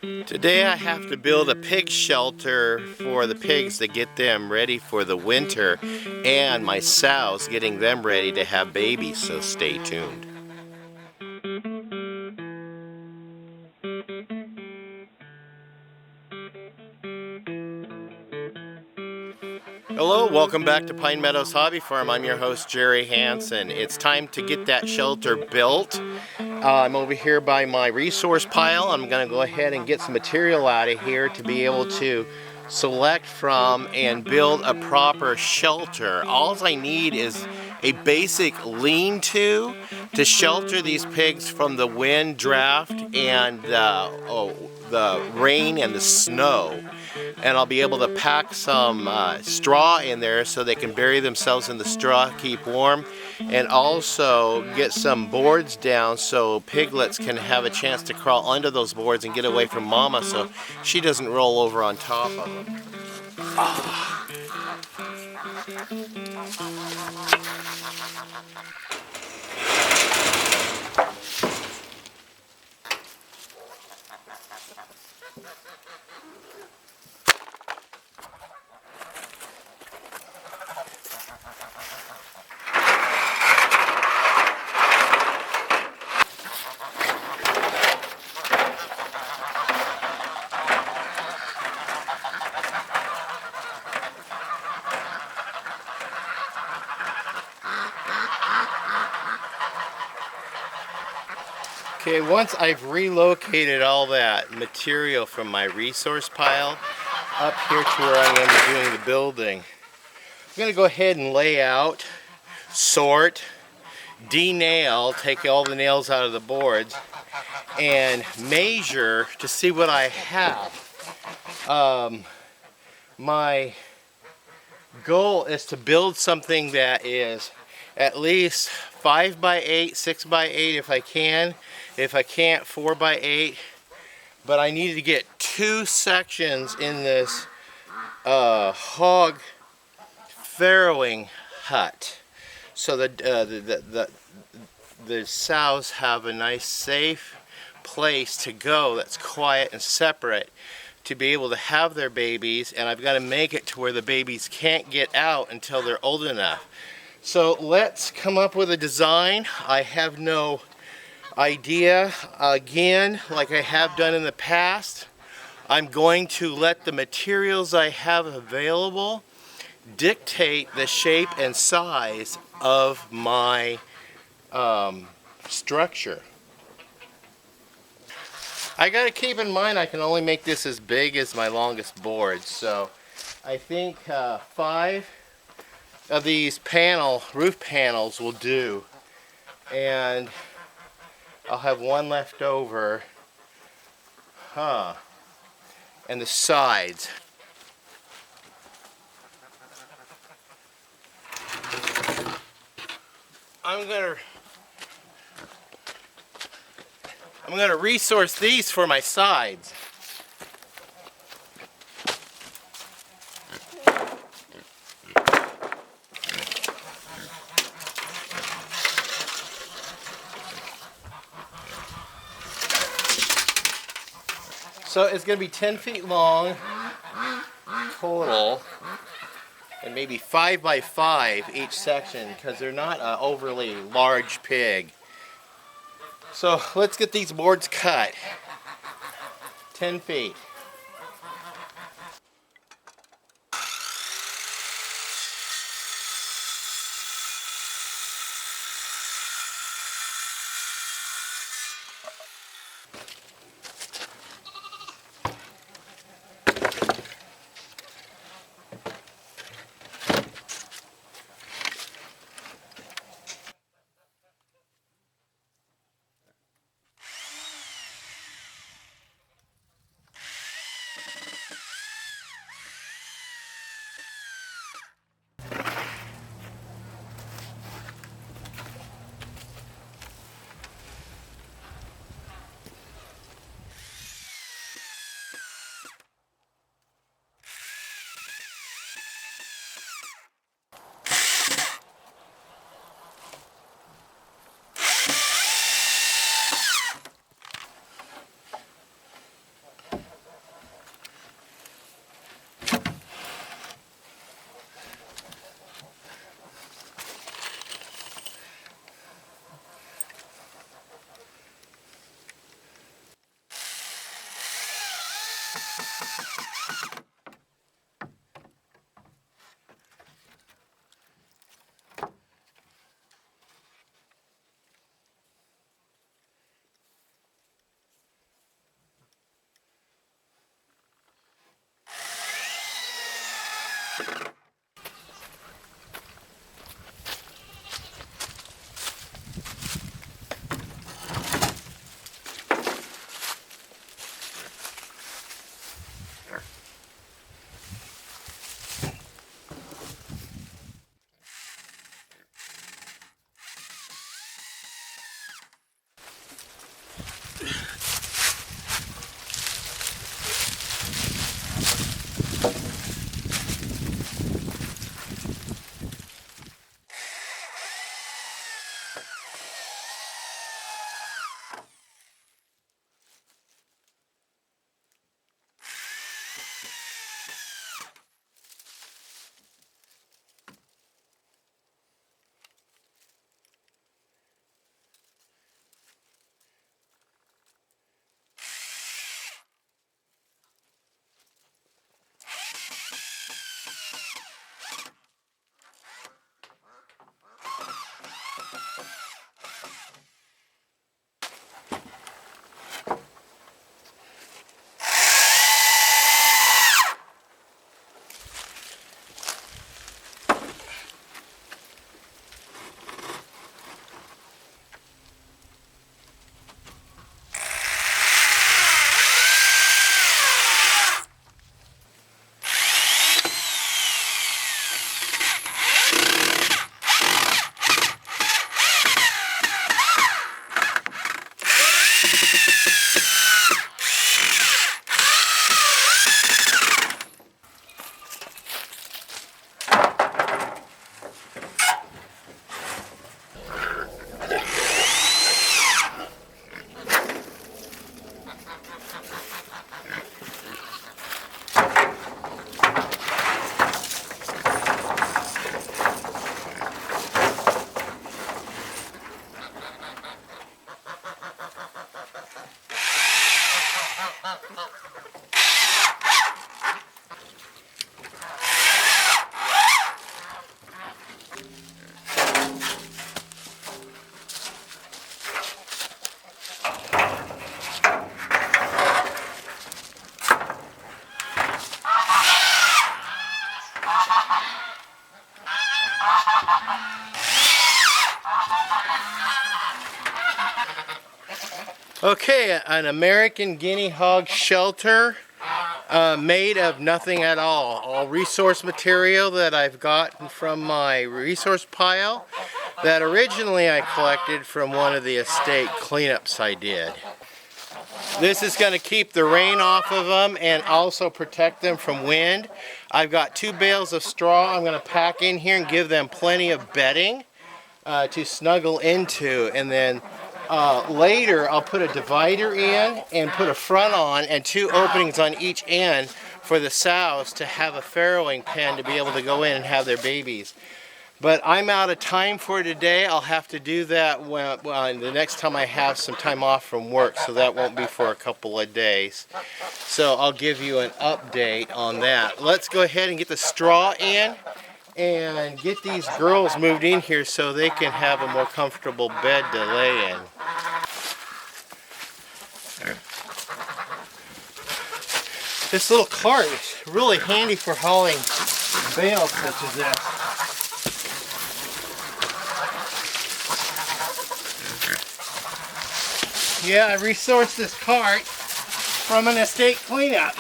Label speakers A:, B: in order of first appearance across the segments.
A: Today I have to build a pig shelter for the pigs to get them ready for the winter, and my sows getting them ready to have babies, so stay tuned. Hello, welcome back to Pine Meadows Hobby Farm. I'm your host, Jerry Hansen. It's time to get that shelter built. I'm over here by my resource pile. I'm going to go ahead and get some material out of here to be able to select from and build a proper shelter. All I need is a basic lean-to shelter these pigs from the wind, draft, and the rain and the snow. And I'll be able to pack some straw in there so they can bury themselves in the straw, keep warm, and also get some boards down so piglets can have a chance to crawl under those boards and get away from mama so she doesn't roll over on top of them. Okay, once I've relocated all that material from my resource pile up here to where I'm going to be doing the building, I'm going to go ahead and lay out, sort, de-nail, take all the nails out of the boards, and measure to see what I have. My goal is to build something that is at least 5 by 8, 6 by 8 if I can. If I can't, 4 by 8. But I need to get 2 sections in this hog farrowing hut, so that the sows have a nice safe place to go that's quiet and separate to be able to have their babies, and I've got to make it to where the babies can't get out until they're old enough. So let's come up with a design. I have no idea. Again, like I have done in the past, I'm going to let the materials I have available dictate the shape and size of my structure. I gotta keep in mind I can only make this as big as my longest board, so I think 5 of these roof panels will do, and I'll have 1 left over, and the sides. I'm gonna resource these for my sides. So it's going to be 10 feet long total, and maybe 5 by 5 each section, because they're not an overly large pig. So let's get these boards cut. 10 feet. Okay, an American Guinea Hog shelter made of nothing at all resource material that I've gotten from my resource pile that originally I collected from one of the estate cleanups I did. This is going to keep the rain off of them and also protect them from wind. I've got 2 bales of straw I'm going to pack in here and give them plenty of bedding to snuggle into, and then later I'll put a divider in and put a front on and 2 openings on each end for the sows to have a farrowing pen to be able to go in and have their babies. But I'm out of time for today. I'll have to do that when the next time I have some time off from work, so that won't be for a couple of days. So I'll give you an update on that. Let's go ahead and get the straw in and get these girls moved in here so they can have a more comfortable bed to lay in. This little cart is really handy for hauling bales such as this. Yeah, I resourced this cart from an estate cleanup.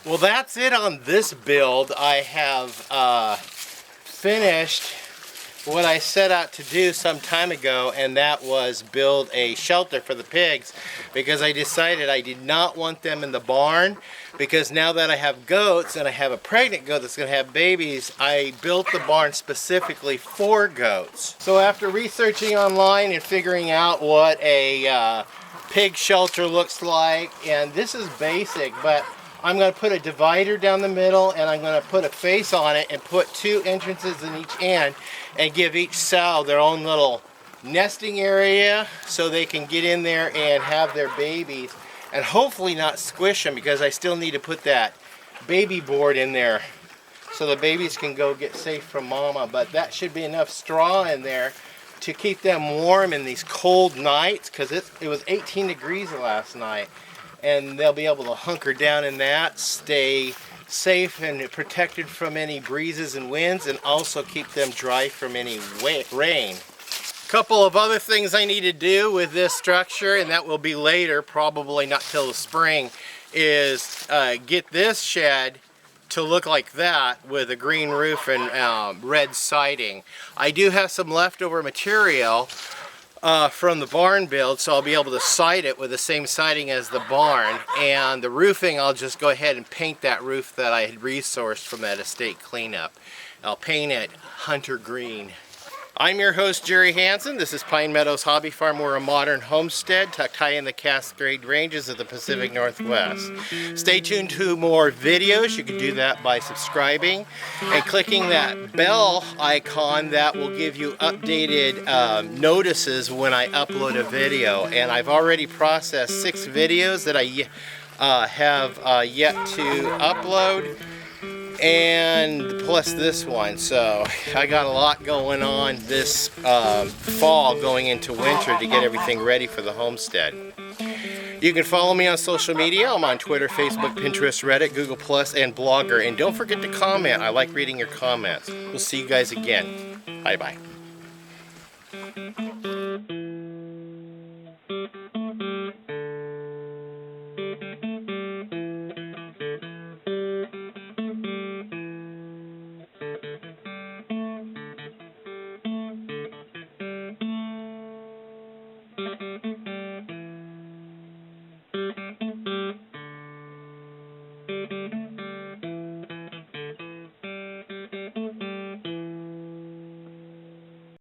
A: Well, that's it on this build. I have finished what I set out to do some time ago, and that was build a shelter for the pigs, because I decided I did not want them in the barn, because now that I have goats and I have a pregnant goat that's going to have babies, I built the barn specifically for goats. So after researching online and figuring out what a pig shelter looks like, and this is basic, but I'm going to put a divider down the middle, and I'm going to put a face on it and put 2 entrances in each end and give each sow their own little nesting area so they can get in there and have their babies and hopefully not squish them, because I still need to put that baby board in there so the babies can go get safe from mama. But that should be enough straw in there to keep them warm in these cold nights, because it was 18 degrees last night. And they'll be able to hunker down in that, stay safe and protected from any breezes and winds, and also keep them dry from any rain. A couple of other things I need to do with this structure, and that will be later, probably not till the spring, is get this shed to look like that with a green roof and red siding. I do have some leftover material from the barn build, so I'll be able to side it with the same siding as the barn, and the roofing I'll just go ahead and paint that roof that I had resourced from that estate cleanup. I'll paint it hunter green. I'm your host, Jerry Hansen. This is Pine Meadows Hobby Farm. We're a modern homestead tucked high in the Cascade Ranges of the Pacific Northwest. Stay tuned to more videos. You can do that by subscribing and clicking that bell icon. That will give you updated notices when I upload a video. And I've already processed 6 videos that I have yet to upload. and plus this one. So I got a lot going on this fall going into winter to get everything ready for the homestead. You can follow me on social media. I'm on Twitter, Facebook, Pinterest, Reddit, Google+, and Blogger. And don't forget to comment. I like reading your comments. We'll see you guys again. Bye-bye.